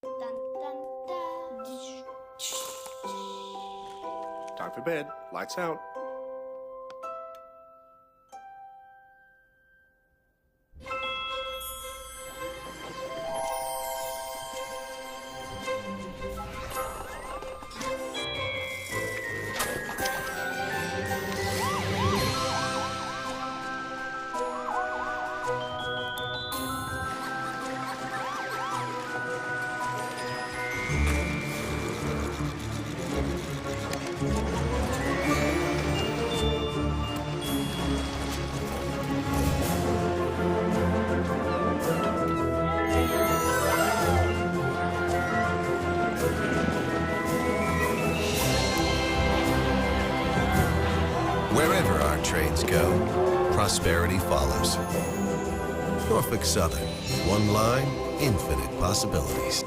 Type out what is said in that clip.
Dun, dun, dun. Time for bed. Lights out. Wherever our trains go, prosperity follows. Norfolk Southern, one line, infinite possibilities.